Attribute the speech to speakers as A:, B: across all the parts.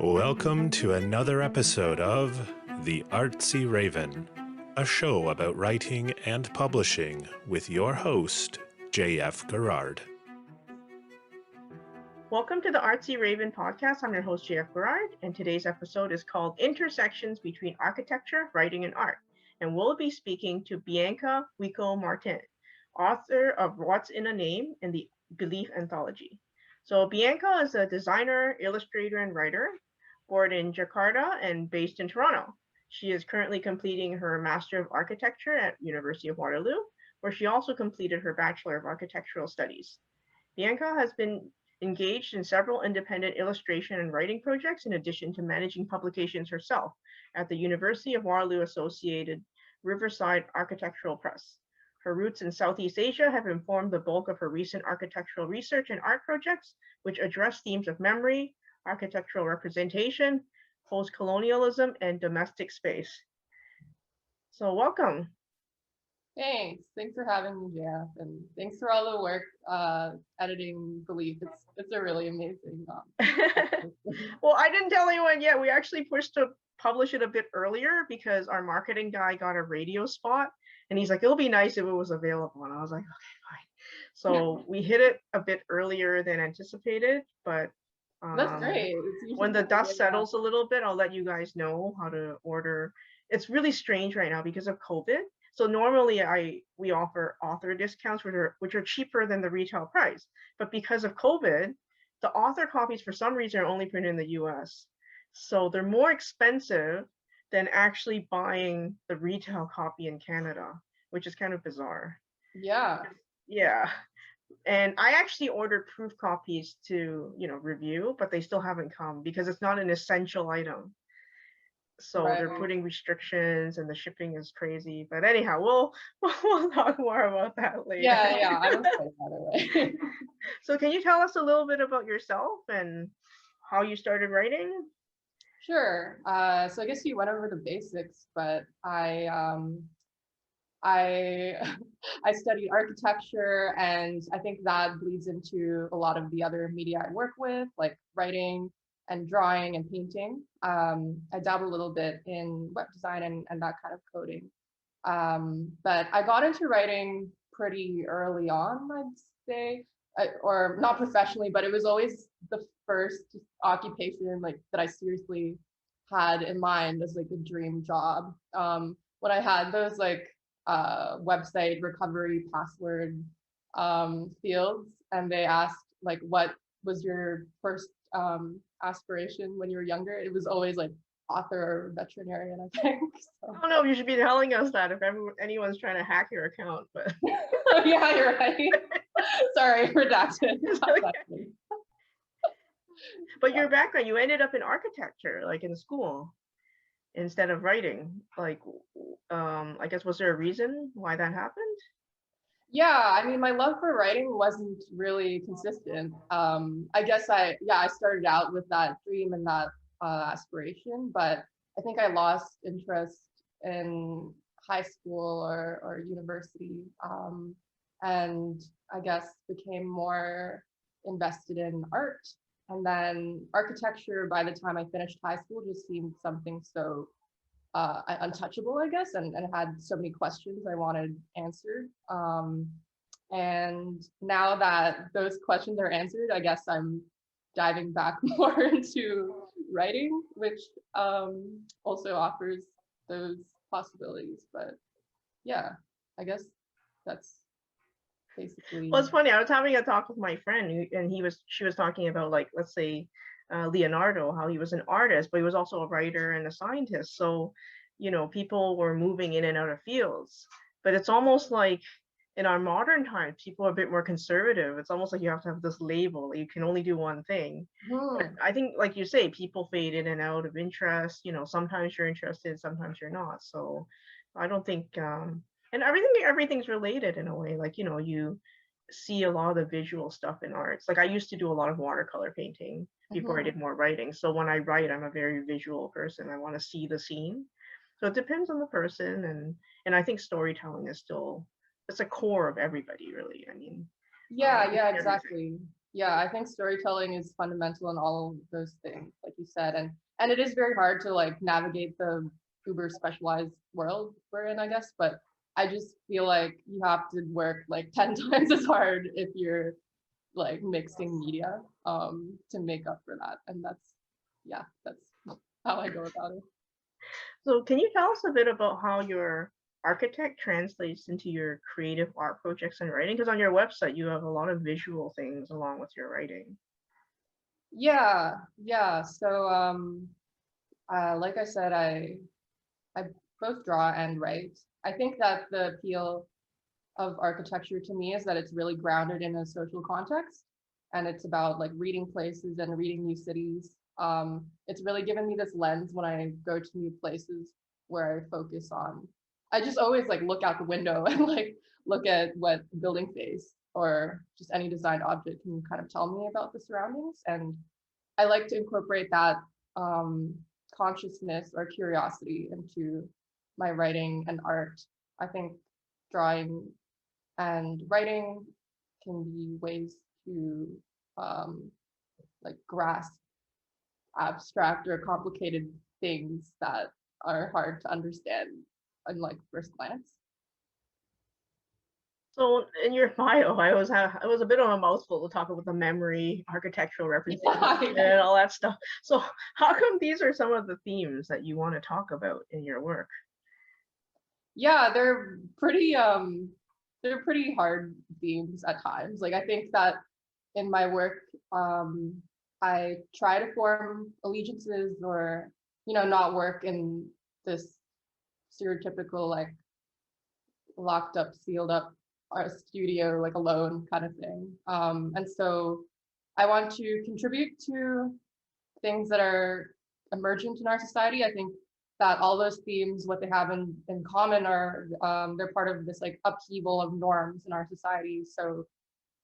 A: Welcome to another episode of The Artsy Raven, a show about writing and publishing with your host, J.F. Gerard.
B: Welcome to the Artsy Raven podcast. I'm your host, J.F. Gerard, and today's episode is called Intersections Between Architecture, Writing, and Art. And we'll be speaking to Bianca Weeko Martin, author of What's in a Name in the Belief Anthology. So Bianca is a designer, illustrator, and writer, born in Jakarta and based in Toronto. She is currently completing her Master of Architecture at University of Waterloo, where she also completed her Bachelor of Architectural Studies. Bianca has been engaged in several independent illustration and writing projects, in addition to managing publications herself at the University of Waterloo Associated Riverside Architectural Press. Her roots in Southeast Asia have informed the bulk of her recent architectural research and art projects, which address themes of memory, architectural representation, postcolonialism, and domestic space. So welcome.
C: Thanks for having me, Jeff, and thanks for all the work editing Belief. It's a really amazing.
B: Well, I didn't tell anyone yet. We actually pushed to publish it a bit earlier because our marketing guy got a radio spot, and he's like, "It'll be nice if it was available." And I was like, "Okay, fine." So we hit it a bit earlier than anticipated, but
C: that's great.
B: When the dust settles a little bit, I'll let you guys know how to order. It's really strange right now because of COVID. So normally we offer author discounts, which are cheaper than the retail price. But because of COVID, the author copies for some reason are only printed in the US. So they're more expensive than actually buying the retail copy in Canada, which is kind of bizarre.
C: Yeah.
B: And I actually ordered proof copies to, review, but they still haven't come because it's not an essential item. So they're putting restrictions and the shipping is crazy. But anyhow, we'll talk more about that later.
C: Yeah, I don't say that way.
B: So can you tell us a little bit about yourself and how you started writing?
C: Sure. So I guess you went over the basics, but I studied architecture, and I think that bleeds into a lot of the other media I work with, like writing and drawing and painting. I dabble a little bit in web design and that kind of coding. But I got into writing pretty early on, I'd say, or not professionally, but it was always the first occupation that I seriously had in mind as like a dream job. When I had those website recovery password fields, and they asked what was your first aspiration when you were younger, it was always like author or veterinarian, I think. So.
B: I don't know if you should be telling us that if anyone's trying to hack your account, but
C: yeah, you're right. Sorry, redacted.
B: Okay. But your background, you ended up in architecture, like in school, instead of writing. I guess, was there a reason why that happened?
C: Yeah, I mean, my love for writing wasn't really consistent. I guess I started out with that dream and that aspiration, but I think I lost interest in high school or university, and I guess became more invested in art. And then architecture, by the time I finished high school, just seemed something so untouchable, I guess, and had so many questions I wanted answered. And now that those questions are answered, I guess I'm diving back more into writing, which also offers those possibilities. But yeah, I guess that's basically.
B: Well, it's funny. I was having a talk with my friend, and she was talking about, let's say, Leonardo, how he was an artist, but he was also a writer and a scientist. So, people were moving in and out of fields. But it's almost like in our modern times, people are a bit more conservative. It's almost like you have to have this label. You can only do one thing. I think, like you say, people fade in and out of interest. Sometimes you're interested, sometimes you're not. So I don't think, and everything's related in a way. You see a lot of the visual stuff in arts. I used to do a lot of watercolor painting before I did more writing. So when I write, I'm a very visual person. I want to see the scene. So it depends on the person, and I think storytelling is still, it's a core of everybody, really. I mean,
C: yeah, exactly. Yeah, I think storytelling is fundamental in all of those things, like you said, and it is very hard to like navigate the uber specialized world we're in, I guess. But I just feel like you have to work like 10 times as hard if you're like mixing media to make up for that. And that's how I go about it.
B: So can you tell us a bit about how your architect translates into your creative art projects and writing? Because on your website, you have a lot of visual things along with your writing.
C: Yeah. So like I said, I both draw and write. I think that the appeal of architecture to me is that it's really grounded in a social context, and it's about like reading places and reading new cities. It's really given me this lens when I go to new places where I focus on. I just always like look out the window and like look at what the building face or just any designed object can kind of tell me about the surroundings. And I like to incorporate that um, consciousness or curiosity into my writing and art. I think drawing and writing can be ways to um, like grasp abstract or complicated things that are hard to understand on like first glance.
B: So in your bio, it was a bit of a mouthful to talk about the memory, architectural representation, and all that stuff. So how come these are some of the themes that you want to talk about in your work?
C: Yeah, they're pretty hard themes at times. Like I think that in my work, I try to form allegiances or, not work in this stereotypical like locked up, sealed up art studio, like alone kind of thing. And so I want to contribute to things that are emergent in our society. I think that all those themes, what they have in common are they're part of this like upheaval of norms in our society. So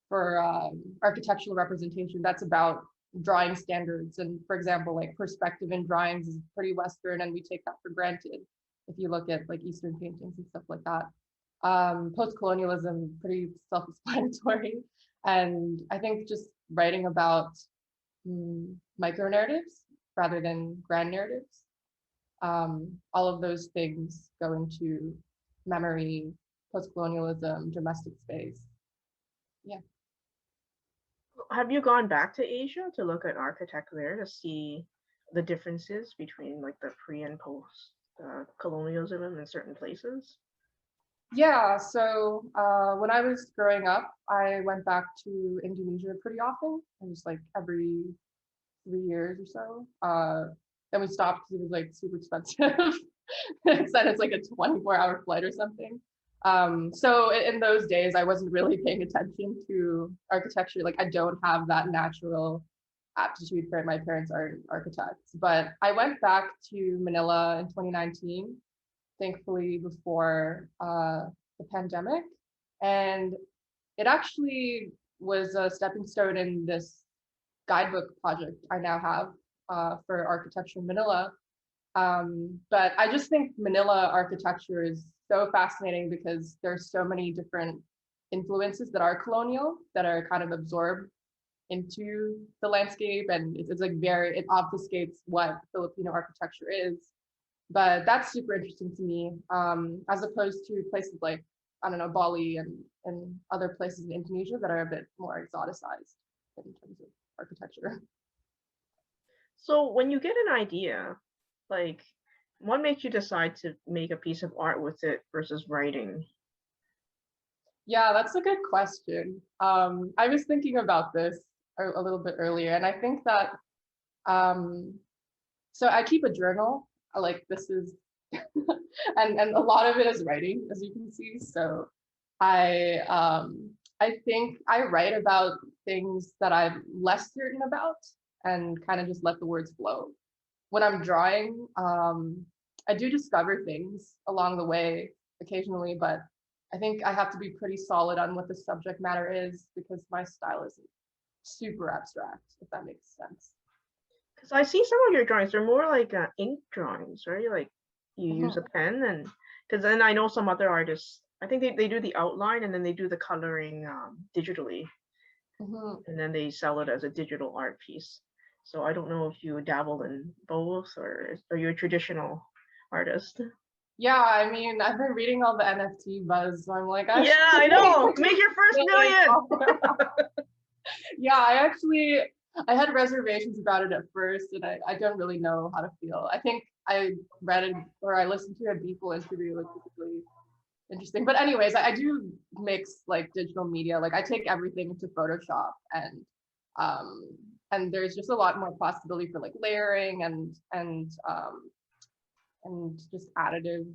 C: for architectural representation, that's about drawing standards. And for example, like perspective in drawings is pretty Western, and we take that for granted. If you look at like Eastern paintings and stuff like that, postcolonialism, pretty self-explanatory. And I think just writing about micro narratives rather than grand narratives. All of those things go into memory, postcolonialism, domestic space. Yeah.
B: Have you gone back to Asia to look at architect there to see the differences between like the pre and post colonialism in certain places?
C: Yeah, so when I was growing up, I went back to Indonesia pretty often. It was like every 3 years or so. Then we stopped because it was like super expensive. Instead, it's like a 24-hour flight or something. So in those days, I wasn't really paying attention to architecture. Like I don't have that natural aptitude for it. My parents are architects, but I went back to Manila in 2019, thankfully before the pandemic, and it actually was a stepping stone in this guidebook project I now have for architecture in Manila. But I just think Manila architecture is so fascinating because there's so many different influences that are colonial that are kind of absorbed into the landscape, and it's like it obfuscates what Filipino architecture is. But that's super interesting to me, as opposed to places like, I don't know, Bali and other places in Indonesia that are a bit more exoticized in terms of architecture.
B: So when you get an idea, like what makes you decide to make a piece of art with it versus writing?
C: Yeah, that's a good question. I was thinking about this a little bit earlier, and I think that so I keep a journal. Like this is, and a lot of it is writing, as you can see. So I think I write about things that I'm less certain about, and kind of just let the words flow. When I'm drawing, I do discover things along the way occasionally, but I think I have to be pretty solid on what the subject matter is because my style isn't super abstract, if that makes sense.
B: Because I see some of your drawings, they're more like ink drawings, right? Like you use a pen, and because then I know some other artists, I think they do the outline and then they do the coloring digitally. and then they sell it as a digital art piece. So I don't know if you dabbled in both, or are you a traditional artist?
C: Yeah, I mean, I've been reading all the NFT buzz, so I'm like,
B: Yeah, I know. Make your first
C: really
B: million.
C: yeah, I had reservations about it at first, and I don't really know how to feel. I think I read it or I listened to a Beeple interview, which was really interesting. But anyways, I do mix like digital media. Like I take everything into Photoshop, um and there's just a lot more possibility for like layering and just additive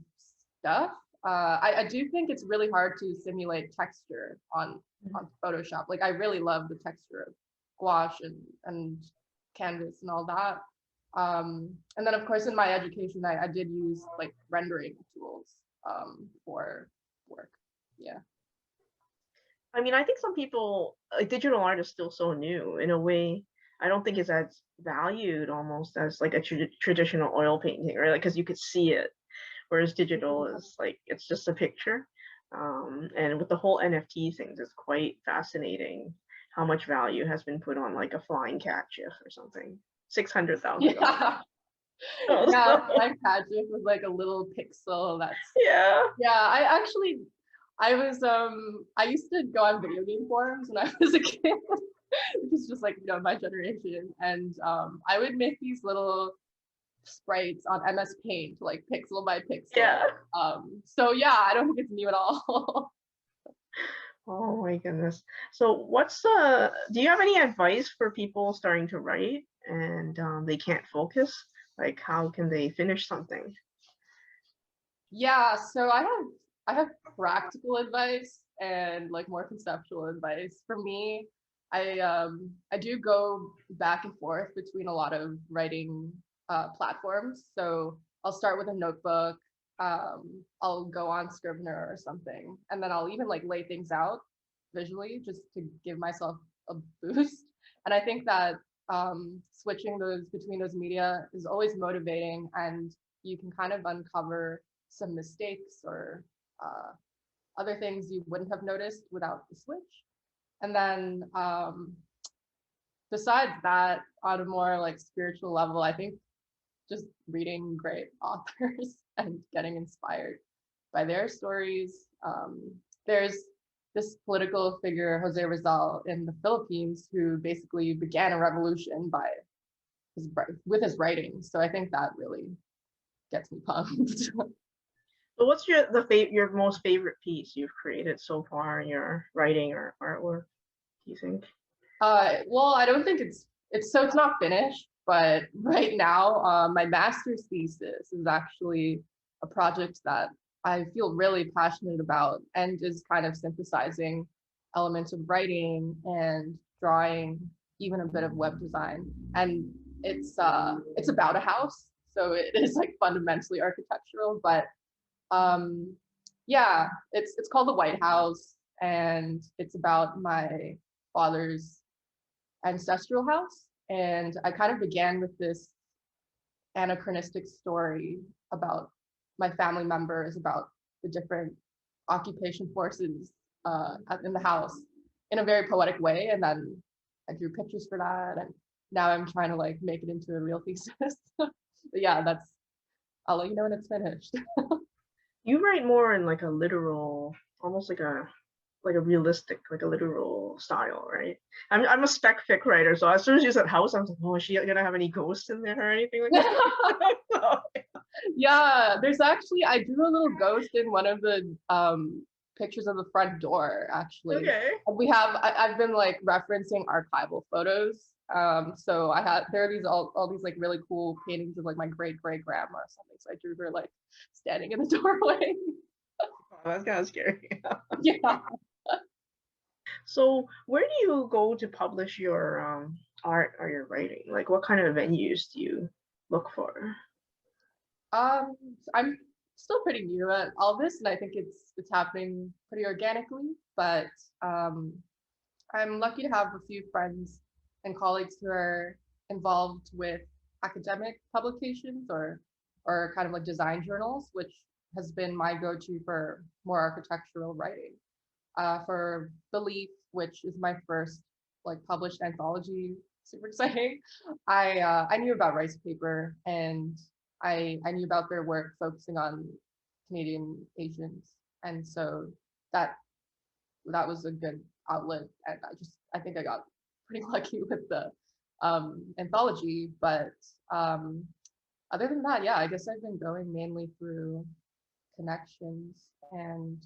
C: stuff. I do think it's really hard to simulate texture on Photoshop. Like I really love the texture of gouache and canvas and all that. And then of course in my education, I did use like rendering tools for work. Yeah.
B: I mean, I think some people, like digital art is still so new in a way. I don't think it's as valued almost as like a traditional oil painting, right? Like, because you could see it, whereas digital is like it's just a picture. And with the whole NFT things, it's quite fascinating how much value has been put on like a flying cat GIF or something. $600,000.
C: Yeah. Yeah, my magic was like a little pixel. That's
B: Yeah.
C: yeah. I used to go on video game forums when I was a kid, which is just like my generation, and I would make these little sprites on MS Paint, like pixel by pixel.
B: Yeah.
C: So yeah, I don't think it's new at all.
B: Oh my goodness. So do you have any advice for people starting to write and they can't focus? Like how can they finish something?
C: Yeah, so I have practical advice and like more conceptual advice. For me, I do go back and forth between a lot of writing platforms. So I'll start with a notebook. I'll go on Scrivener or something, and then I'll even like lay things out visually just to give myself a boost. And I think that switching those between those media is always motivating, and you can kind of uncover some mistakes or other things you wouldn't have noticed without the switch. And then besides that, on a more like spiritual level, I think just reading great authors and getting inspired by their stories. There's this political figure, Jose Rizal, in the Philippines, who basically began a revolution with his writing. So I think that really gets me pumped.
B: So what's your most favorite piece you've created so far in your writing or artwork, do you think?
C: Well, I don't think it's not finished, but right now, my master's thesis is actually a project that I feel really passionate about and is kind of synthesizing elements of writing and drawing, even a bit of web design. And it's about a house, so it is like fundamentally architectural, but yeah, it's called The White House, and it's about my father's ancestral house. And I kind of began with this anachronistic story about my family members, about the different occupation forces in the house in a very poetic way. And then I drew pictures for that. And now I'm trying to like make it into a real thesis. But yeah, I'll let you know when it's finished.
B: You write more in like a literal, almost like a realistic, like a literal style, right? I'm a spec fic writer, so as soon as you said house, I was like, oh, is she gonna have any ghosts in there or anything like that?
C: Yeah, there's actually I drew a little ghost in one of the pictures of the front door, actually.
B: Okay.
C: I've been like referencing archival photos. So there are all these like really cool paintings of like my great grandma or something. So I drew her like standing in the doorway.
B: Oh, that's kind of scary.
C: Yeah.
B: So where do you go to publish your art or your writing? Like what kind of venues do you look for?
C: I'm still pretty new at all this, and I think it's happening pretty organically. But I'm lucky to have a few friends and colleagues who are involved with academic publications or kind of like design journals, which has been my go-to for more architectural writing. For Belief, which is my first like published anthology, super exciting. I knew about rice paper, and I knew about their work focusing on Canadian Asians, and so that was a good outlet. And I think I got pretty lucky with the anthology, but other than that, yeah, I guess I've been going mainly through connections and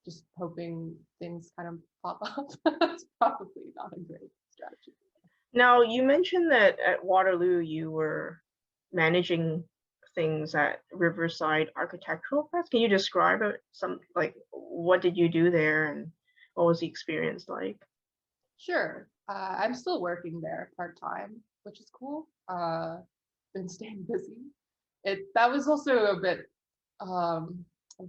C: just hoping things kind of pop up. It's probably not a great strategy.
B: Now, you mentioned that at Waterloo you were managing things at Riverside Architectural Press. Can you describe it? What did you do there, and what was the experience like?
C: Sure. I'm still working there part-time, which is cool. Been staying busy. That was also a bit of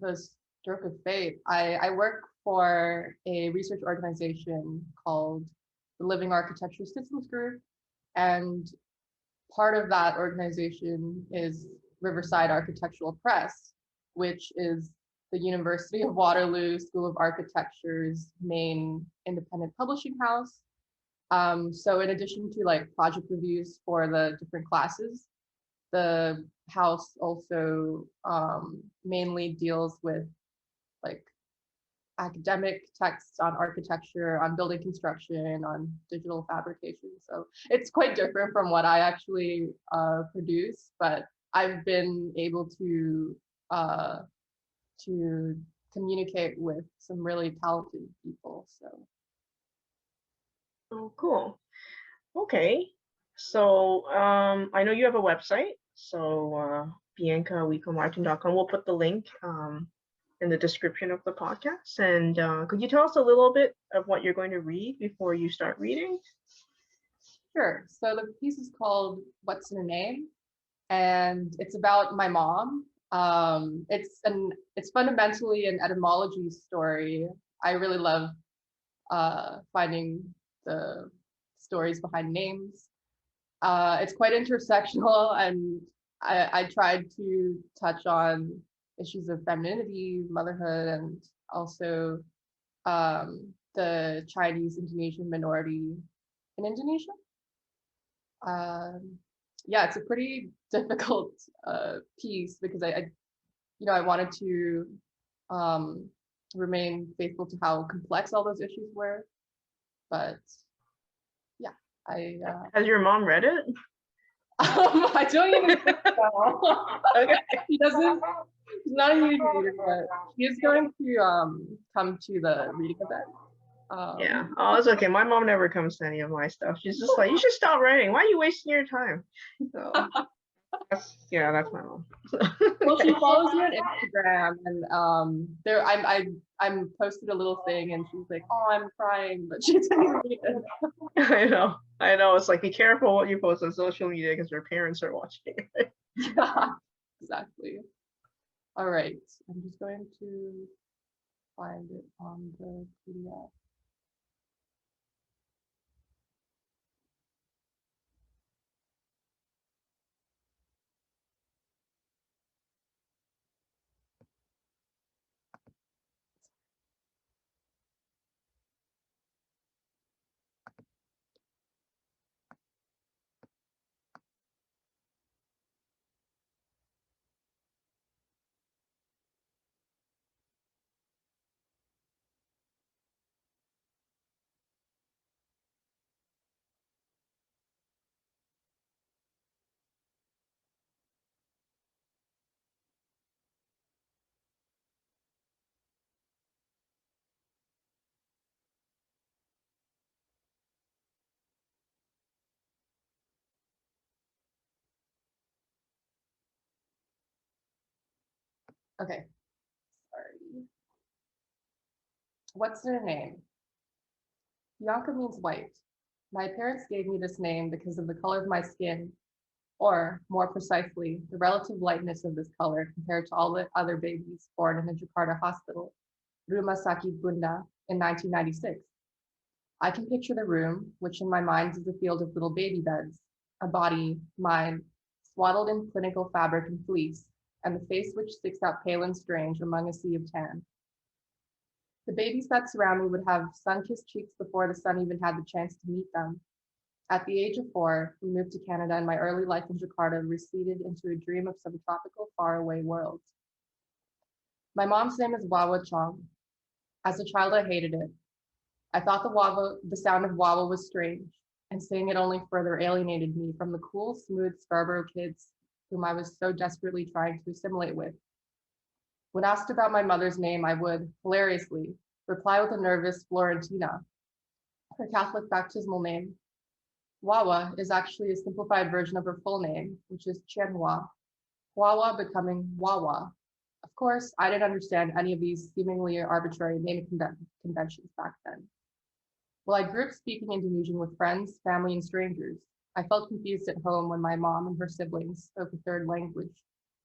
C: a stroke of fate. I work for a research organization called the Living Architecture Systems Group, and part of that organization is Riverside Architectural Press, which is the University of Waterloo School of Architecture's main independent publishing house. So in addition to like project reviews for the different classes, the house also mainly deals with like academic texts on architecture, on building construction, on digital fabrication. So it's quite different from what I actually produce, but I've been able to communicate with some really talented people. So.
B: Oh, cool. Okay. So I know you have a website. So BiancaWeekoMartin.com. We'll put the link in the description of the podcast. And could you tell us a little bit of what you're going to read before you start reading?
C: Sure. So the piece is called What's in a Name? And it's about my mom. It's fundamentally an etymology story. I really love finding the stories behind names. It's quite intersectional, and I tried to touch on issues of femininity, motherhood, and also the Chinese Indonesian minority in Indonesia. Yeah, it's a pretty difficult piece because I wanted to remain faithful to how complex all those issues were, but yeah,
B: Has your mom read it?
C: I don't even think so.
B: Okay.
C: She doesn't. She's not a huge reader, but she is going to come to the reading event.
B: Yeah. Oh, it's okay. My mom never comes to any of my stuff. She's just like, you should stop writing. Why are you wasting your time? So that's my mom.
C: Well, she follows me on Instagram, and there I'm posted a little thing, and she's like, "Oh, I'm crying," but she didn't read it.
B: I know. It's like, be careful what you post on social media because your parents are watching it.
C: Yeah, exactly. All right, I'm just going to find it on the PDF. Okay, sorry. What's their name? Bianca means white. My parents gave me this name because of the color of my skin, or more precisely, the relative lightness of this color compared to all the other babies born in the Jakarta hospital, Rumah Sakit Bunda, in 1996. I can picture the room, which in my mind is a field of little baby beds, a body, mine, swaddled in clinical fabric and fleece, and the face which sticks out pale and strange among a sea of tan. The babies that surround me would have sun-kissed cheeks before the sun even had the chance to meet them. At the age of 4, we moved to Canada, and my early life in Jakarta receded into a dream of some tropical, faraway world. My mom's name is Wawa Chong. As a child, I hated it. I thought the sound of Wawa was strange, and saying it only further alienated me from the cool, smooth Scarborough kids whom I was so desperately trying to assimilate with. When asked about my mother's name, I would, hilariously, reply with a nervous Florentina, her Catholic baptismal name. Wawa is actually a simplified version of her full name, which is Chianhua, Wawa becoming Wawa. Of course, I didn't understand any of these seemingly arbitrary naming conventions back then. While I grew up speaking Indonesian with friends, family, and strangers, I felt confused at home when my mom and her siblings spoke a third language,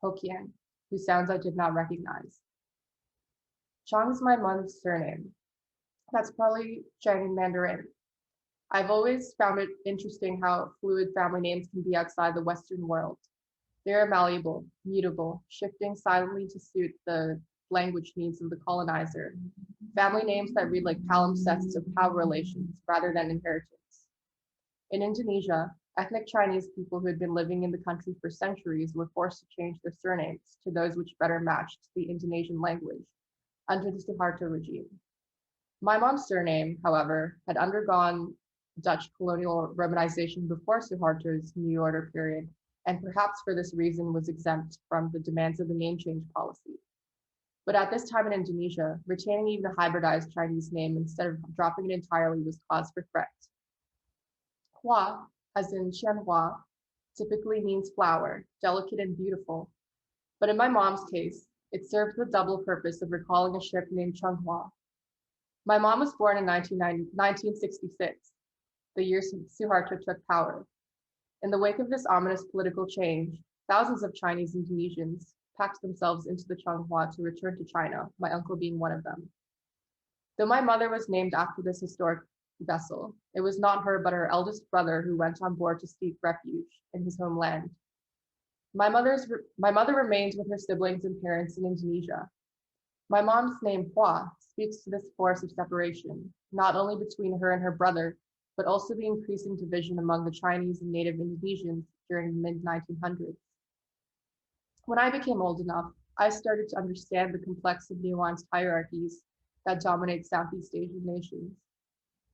C: Hokkien, whose sounds I did not recognize. Chong is my mom's surname. That's probably Chinese Mandarin. I've always found it interesting how fluid family names can be outside the Western world. They are malleable, mutable, shifting silently to suit the language needs of the colonizer. Family names that read like palimpsests of power relations rather than inheritance. In Indonesia, ethnic Chinese people who had been living in the country for centuries were forced to change their surnames to those which better matched the Indonesian language under the Suharto regime. My mom's surname, however, had undergone Dutch colonial Romanization before Suharto's New Order period, and perhaps for this reason was exempt from the demands of the name change policy. But at this time in Indonesia, retaining even a hybridized Chinese name instead of dropping it entirely was cause for fret. Hua, as in Qianhua, typically means flower, delicate and beautiful. But in my mom's case, it served the double purpose of recalling a ship named Changhua. My mom was born in 1966, the year Suharto took power. In the wake of this ominous political change, thousands of Chinese Indonesians packed themselves into the Changhua to return to China, my uncle being one of them. Though my mother was named after this historic vessel, it was not her but her eldest brother who went on board to seek refuge in his homeland. My mother remained with her siblings and parents in Indonesia. My mom's name, Hua, speaks to this force of separation, not only between her and her brother, but also the increasing division among the Chinese and native Indonesians during the mid-1900s. When I became old enough, I started to understand the complex and nuanced hierarchies that dominate Southeast Asian nations.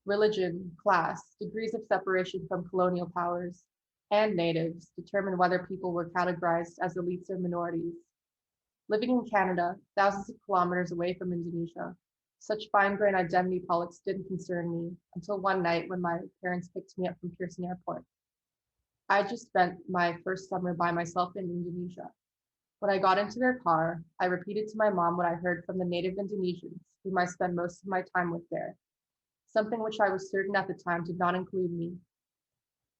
C: Religion, class, degrees of separation from colonial powers, and natives determine whether people were categorized as elites or minorities. Living in Canada, thousands of kilometers away from Indonesia, such fine-grained identity politics didn't concern me until one night when my parents picked me up from Pearson Airport. I just spent my first summer by myself in Indonesia. When I got into their car, I repeated to my mom what I heard from the native Indonesians, whom I spent most of my time with there, something which I was certain at the time did not include me.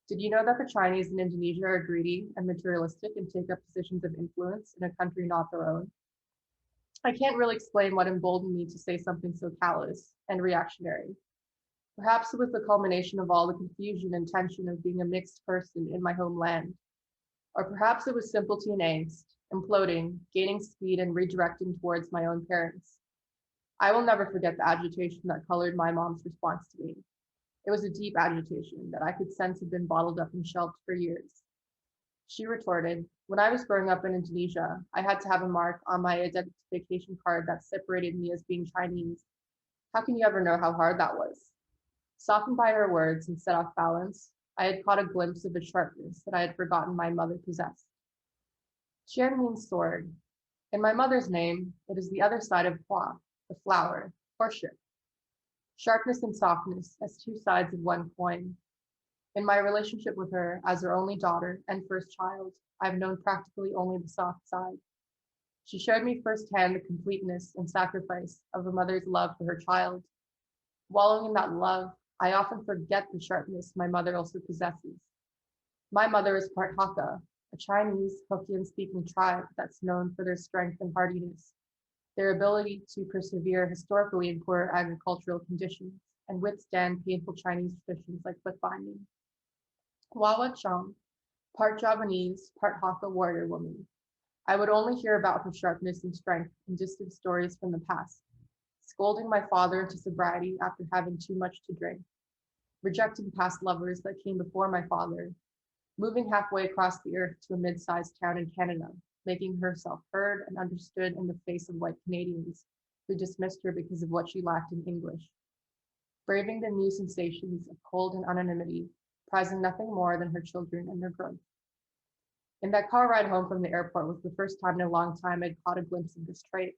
C: Did you know that the Chinese in Indonesia are greedy and materialistic and take up positions of influence in a country not their own? I can't really explain what emboldened me to say something so callous and reactionary. Perhaps it was the culmination of all the confusion and tension of being a mixed person in my homeland. Or perhaps it was simpleton and angst, imploding, gaining speed and redirecting towards my own parents. I will never forget the agitation that colored my mom's response to me. It was a deep agitation that I could sense had been bottled up and shelved for years. She retorted, when I was growing up in Indonesia, I had to have a mark on my identification card that separated me as being Chinese. How can you ever know how hard that was? Softened by her words and set off balance, I had caught a glimpse of a sharpness that I had forgotten my mother possessed. Qian means sword. In my mother's name, it is the other side of Hua, the flower, or ship. Sharpness and softness as two sides of one coin. In my relationship with her as her only daughter and first child, I've known practically only the soft side. She showed me firsthand the completeness and sacrifice of a mother's love for her child. Wallowing in that love, I often forget the sharpness my mother also possesses. My mother is part Hakka, a Chinese Hokkien-speaking tribe that's known for their strength and hardiness, their ability to persevere historically in poor agricultural conditions and withstand painful Chinese traditions like foot binding. Wawa Chong, part Javanese, part Hakka warrior woman. I would only hear about her sharpness and strength in distant stories from the past, scolding my father into sobriety after having too much to drink, rejecting past lovers that came before my father, moving halfway across the earth to a mid-sized town in Canada, making herself heard and understood in the face of white Canadians who dismissed her because of what she lacked in English, braving the new sensations of cold and anonymity, prizing nothing more than her children and their growth. In that car ride home from the airport was the first time in a long time I'd caught a glimpse of this trait.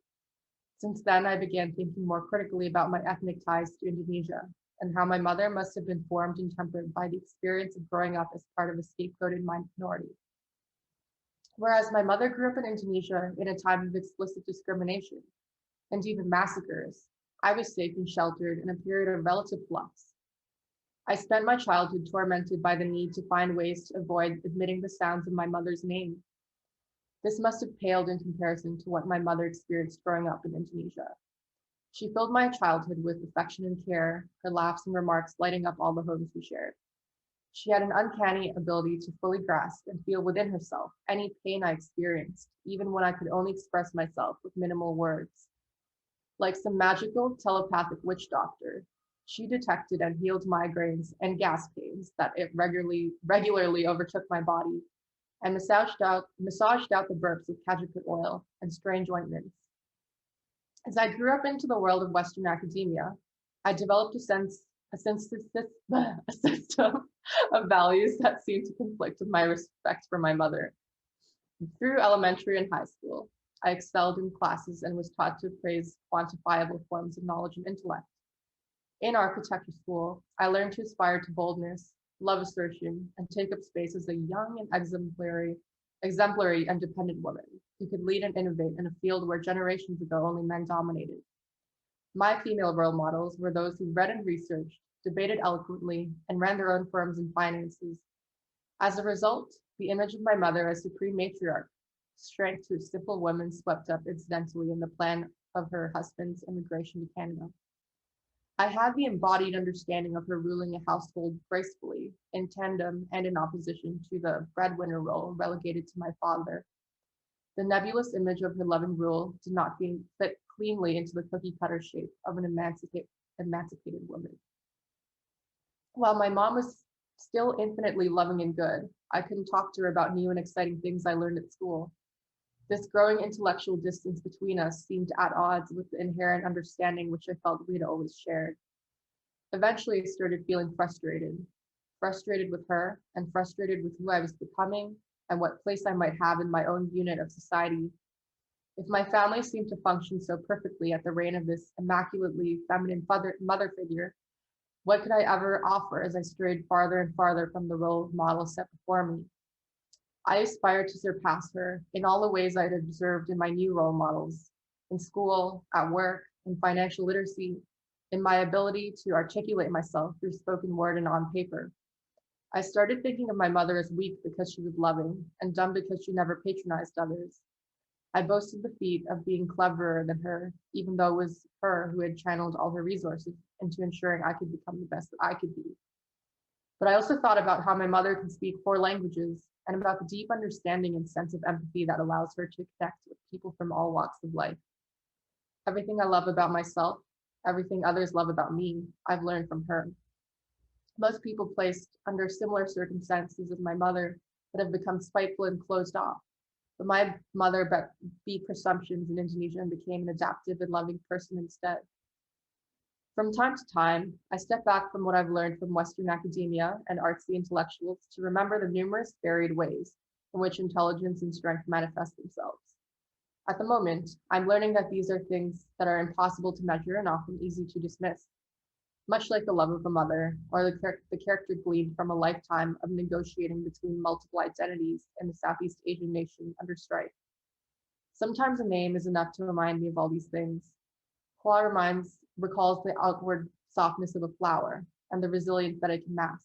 C: Since then, I began thinking more critically about my ethnic ties to Indonesia and how my mother must have been formed and tempered by the experience of growing up as part of a scapegoated minority. Whereas my mother grew up in Indonesia in a time of explicit discrimination and even massacres, I was safe and sheltered in a period of relative flux. I spent my childhood tormented by the need to find ways to avoid admitting the sounds of my mother's name. This must have paled in comparison to what my mother experienced growing up in Indonesia. She filled my childhood with affection and care, her laughs and remarks lighting up all the homes we shared. She had an uncanny ability to fully grasp and feel within herself any pain I experienced, even when I could only express myself with minimal words. Like some magical telepathic witch doctor, she detected and healed migraines and gas pains that it regularly overtook my body, and massaged out the burps with cajeput oil and strange ointments. As I grew up into the world of Western academia, I developed a system of values that seemed to conflict with my respect for my mother. Through elementary and high school, I excelled in classes and was taught to praise quantifiable forms of knowledge and intellect. In architecture school, I learned to aspire to boldness, love assertion, and take up space as a young and exemplary and dependent woman who could lead and innovate in a field where generations ago only men dominated. My female role models were those who read and researched, debated eloquently, and ran their own firms and finances. As a result, the image of my mother as supreme matriarch shrank to a simple woman swept up incidentally in the plan of her husband's immigration to Canada. I had the embodied understanding of her ruling a household gracefully, in tandem and in opposition to the breadwinner role relegated to my father. The nebulous image of her loving rule did not fit cleanly into the cookie-cutter shape of an emancipated woman. While my mom was still infinitely loving and good, I couldn't talk to her about new and exciting things I learned at school. This growing intellectual distance between us seemed at odds with the inherent understanding which I felt we had always shared. Eventually, I started feeling frustrated with her and frustrated with who I was becoming and what place I might have in my own unit of society. If my family seemed to function so perfectly at the reign of this immaculately feminine mother figure, what could I ever offer as I strayed farther and farther from the role model set before me? I aspired to surpass her in all the ways I'd observed in my new role models, in school, at work, in financial literacy, in my ability to articulate myself through spoken word and on paper. I started thinking of my mother as weak because she was loving, and dumb because she never patronized others. I boasted the feat of being cleverer than her, even though it was her who had channeled all her resources into ensuring I could become the best that I could be. But I also thought about how my mother can speak 4 languages and about the deep understanding and sense of empathy that allows her to connect with people from all walks of life. Everything I love about myself, everything others love about me, I've learned from her. Most people placed under similar circumstances as my mother would have become spiteful and closed off. But my mother beat presumptions in Indonesia and became an adaptive and loving person instead. From time to time, I step back from what I've learned from Western academia and artsy intellectuals to remember the numerous varied ways in which intelligence and strength manifest themselves. At the moment, I'm learning that these are things that are impossible to measure and often easy to dismiss, much like the love of a mother or the character gleaned from a lifetime of negotiating between multiple identities in the Southeast Asian nation under strife. Sometimes a name is enough to remind me of all these things. Hua recalls the outward softness of a flower and the resilience that it can mask.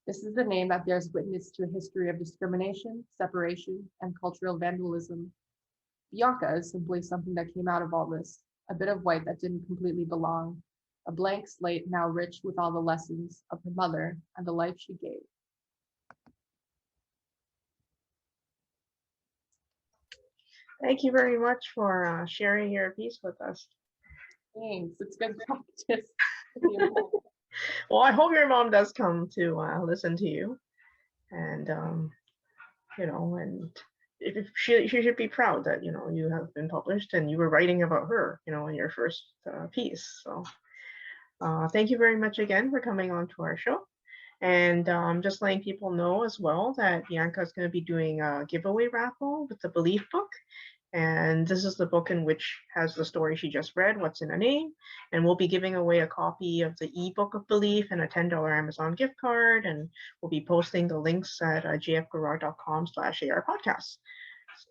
C: This is the name that bears witness to a history of discrimination, separation, and cultural vandalism. Bianca is simply something that came out of all this, a bit of white that didn't completely belong, a blank slate now rich with all the lessons of her mother and the life she gave.
B: Thank you very much for sharing your piece with us.
C: Thanks. It's good practice. To be involved.
B: Well, I hope your mom does come to listen to you, and and if she should be proud that you have been published and you were writing about her, in your first piece. So thank you very much again for coming on to our show. And just letting people know as well that Bianca is going to be doing a giveaway raffle with the Belief book. And this is the book in which has the story she just read, What's in a Name. And we'll be giving away a copy of the ebook of Belief and a $10 Amazon gift card. And we'll be posting the links at jfgarage.com/AR podcast.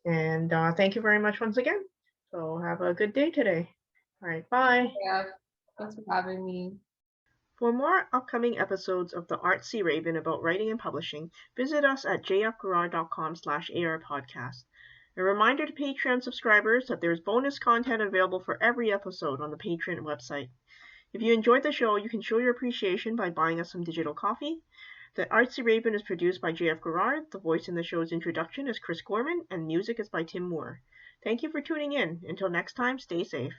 B: And thank you very much once again. So have a good day today. All right, bye.
C: Yeah. Thanks for having me.
B: For more upcoming episodes of the Artsy Raven about writing and publishing, visit us at jfgarage.com/AR podcast. A reminder to Patreon subscribers that there is bonus content available for every episode on the Patreon website. If you enjoyed the show, you can show your appreciation by buying us some digital coffee. The Artsy Raven is produced by JF Garrard. The voice in the show's introduction is Chris Gorman, and music is by Tim Moore. Thank you for tuning in. Until next time, stay safe.